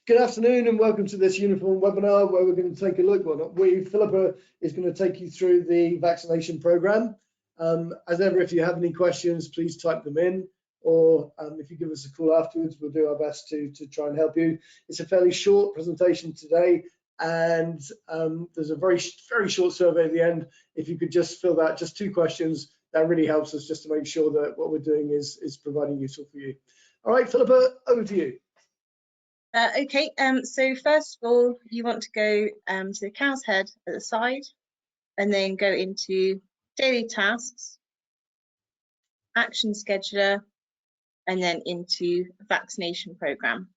Good afternoon and welcome to this Uniform webinar where we're going to take a look. Philippa is going to take you through the vaccination program. As ever, if you have any questions, please type them in, or if you give us a call afterwards, we'll do our best to try and help you. It's a fairly short presentation today, and there's a very short survey at the end. If you could just fill that, just 2 questions, that really helps us just to make sure that what we're doing is providing useful for you. All right, Philippa, over to you. Okay, so first of all, you want to go to the cow's head at the side, and then go into daily tasks, action scheduler, and then into vaccination program.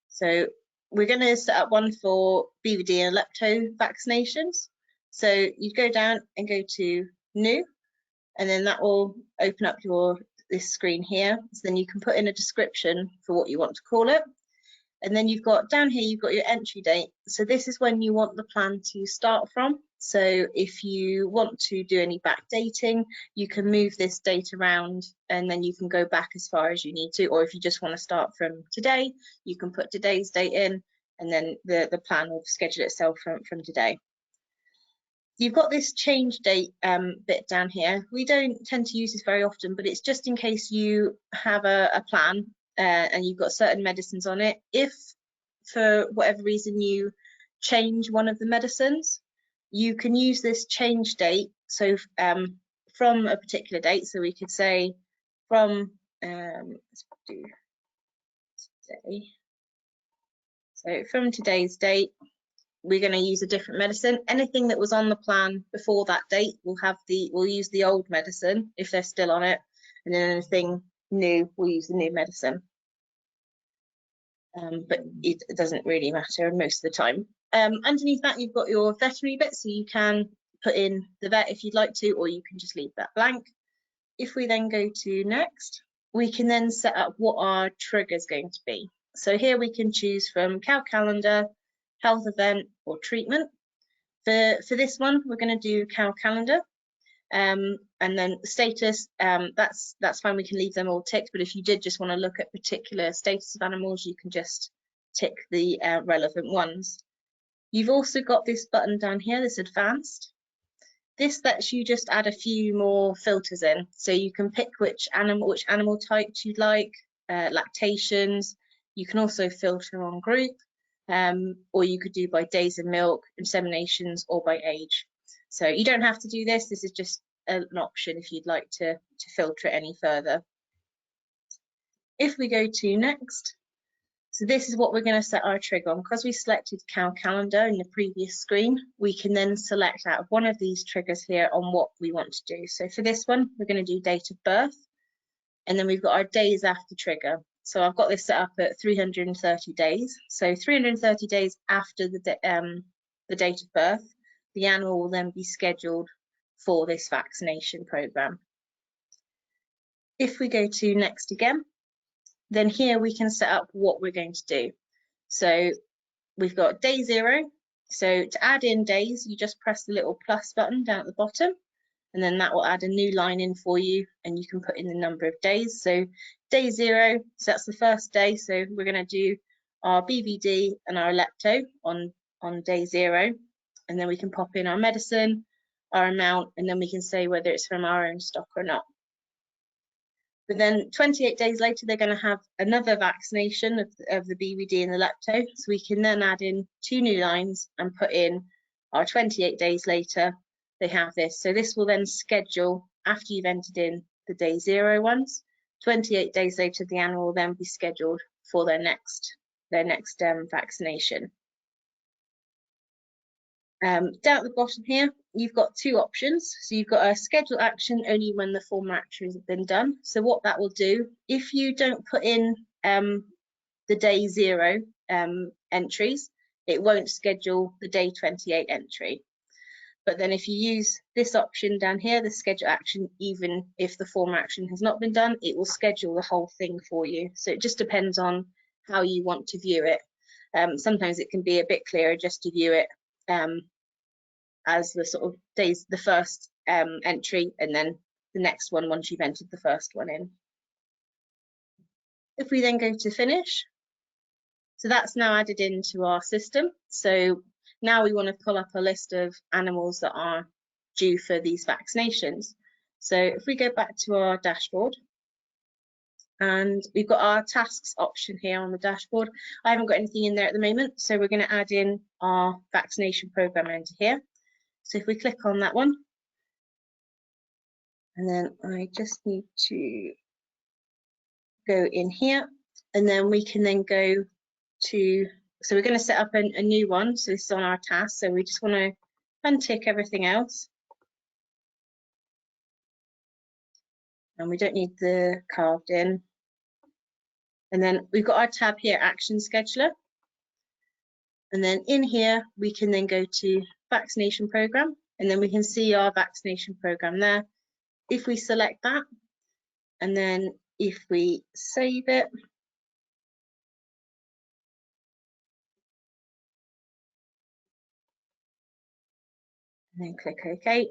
So we're going to set up one for BVD and lepto vaccinations. So you go down and go to new, and then that will open up this screen here. So then you can put in a description for what you want to call it. And then you've got down here, you've got your entry date. So this is when you want the plan to start from. So if you want to do any backdating, you can move this date around and then you can go back as far as you need to. Or if you just want to start from today, you can put today's date in, and then the plan will schedule itself from today. You've got this change date bit down here. We don't tend to use this very often, but it's just in case you have a plan and you've got certain medicines on it. If for whatever reason you change one of the medicines, you can use this change date. So from a particular date, so we could say from, let's do today. So from today's date, we're going to use a different medicine. Anything that was on the plan before that date we'll use the old medicine if they're still on it, and then anything new we'll use the new medicine. But it doesn't really matter most of the time. Underneath that you've got your veterinary bit, so you can put in the vet if you'd like to, or you can just leave that blank. If we then go to next, we can then set up what our trigger is going to be. So here we can choose from cow calendar, health event, or treatment. For this one, we're going to do cow calendar, and then status. That's fine. We can leave them all ticked. But if you did just want to look at particular status of animals, you can just tick the relevant ones. You've also got this button down here, this advanced. This lets you just add a few more filters in. So you can pick which animal types you'd like, lactations. You can also filter on group. Or you could do by days of milk, inseminations, or by age. So you don't have to do this. This is just an option if you'd like to filter it any further. If we go to next, so this is what we're going to set our trigger on. Because we selected cow calendar in the previous screen, we can then select out of one of these triggers here on what we want to do. So for this one, we're going to do date of birth, and then we've got our days after trigger. So I've got this set up at 330 days. So 330 days after the date of birth, the animal will then be scheduled for this vaccination program. If we go to next again, then here we can set up what we're going to do. So we've got day 0. So to add in days, you just press the little plus button down at the bottom, and then that will add a new line in for you, and you can put in the number of days. So day 0, so that's the first day. So we're going to do our BVD and our lepto on day 0, and then we can pop in our medicine, our amount, and then we can say whether it's from our own stock or not. But then 28 days later, they're going to have another vaccination of the BVD and the lepto. So we can then add in 2 new lines and put in our 28 days later, they have this. So this will then schedule, after you've entered in the day 0 ones, 28 days later, the animal will then be scheduled for their next vaccination. Down at the bottom here, you've got 2 options. So you've got a schedule action only when the form actions have been done. So what that will do, if you don't put in the day 0 entries, it won't schedule the day 28 entry. But then if you use this option down here, the schedule action, even if the form action has not been done, it will schedule the whole thing for you. So it just depends on how you want to view it. Sometimes it can be a bit clearer just to view it as the sort of days, the first entry, and then the next one once you've entered the first one in. If we then go to finish, So that's now added into our system. So now we want to pull up a list of animals that are due for these vaccinations. So if we go back to our dashboard, and we've got our tasks option here on the dashboard. I haven't got anything in there at the moment, so we're going to add in our vaccination program into here. So if we click on that one, and then I just need to go in here, and then we can then go to, so we're going to set up a new one. So this is on our task. So we just want to untick everything else. And we don't need the carved in. And then we've got our tab here, Action Scheduler. And then in here, we can then go to Vaccination Program, and then we can see our vaccination program there. If we select that, and then if we save it, and then click OK,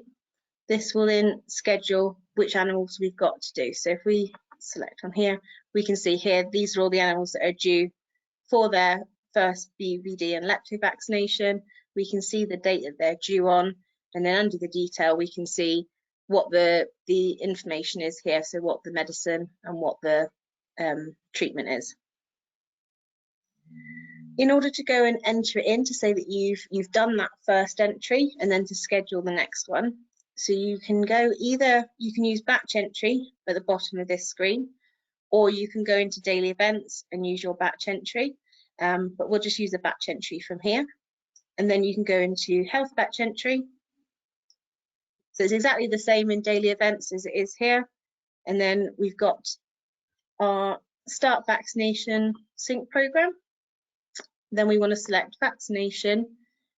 this will then schedule which animals we've got to do. So if we select on here, we can see here, these are all the animals that are due for their first BVD and lepto vaccination. We can see the date that they're due on, and then under the detail, we can see what the information is here, so what the medicine and what the treatment is. In order to go and enter it in to say that you've done that first entry and then to schedule the next one, so you can go either, you can use batch entry at the bottom of this screen, or you can go into daily events and use your batch entry, but we'll just use a batch entry from here. And then you can go into health batch entry. So it's exactly the same in daily events as it is here. And then we've got our start vaccination sync program. Then we want to select vaccination.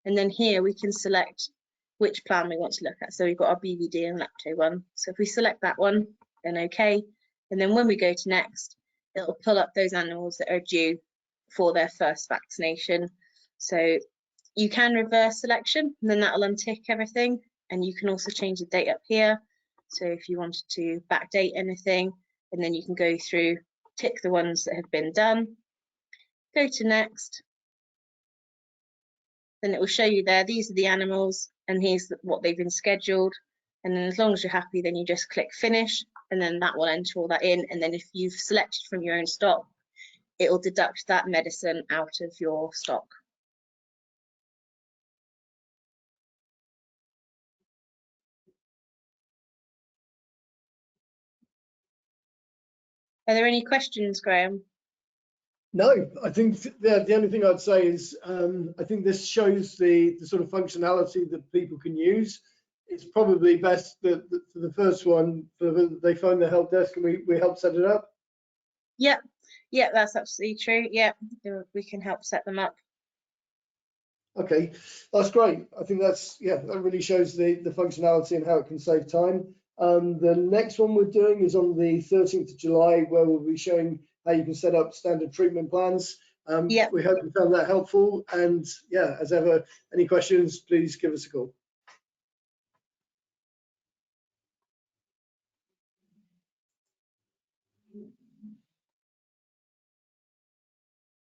And then here we can select which plan we want to look at. So we've got our BVD and lepto one. So if we select that one, then OK. And then when we go to next, it'll pull up those animals that are due for their first vaccination. So you can reverse selection, and then that'll untick everything. And you can also change the date up here. So if you wanted to backdate anything, and then you can go through, tick the ones that have been done, go to next. Then it will show you there, these are the animals, and here's what they've been scheduled. And then as long as you're happy, then you just click finish, and then that will enter all that in. And then if you've selected from your own stock, it will deduct that medicine out of your stock. Are there any questions, Graham? No, I think the only thing I'd say is I think this shows the sort of functionality that people can use. It's probably best that for the first one, they phone the help desk and we help set it up. Yeah, that's absolutely true. Yeah, we can help set them up. Okay, that's great. I think that really shows the functionality and how it can save time. The next one we're doing is on the 13th of July, where we'll be showing how you can set up standard treatment plans. We hope you found that helpful. And yeah, as ever, any questions, please give us a call.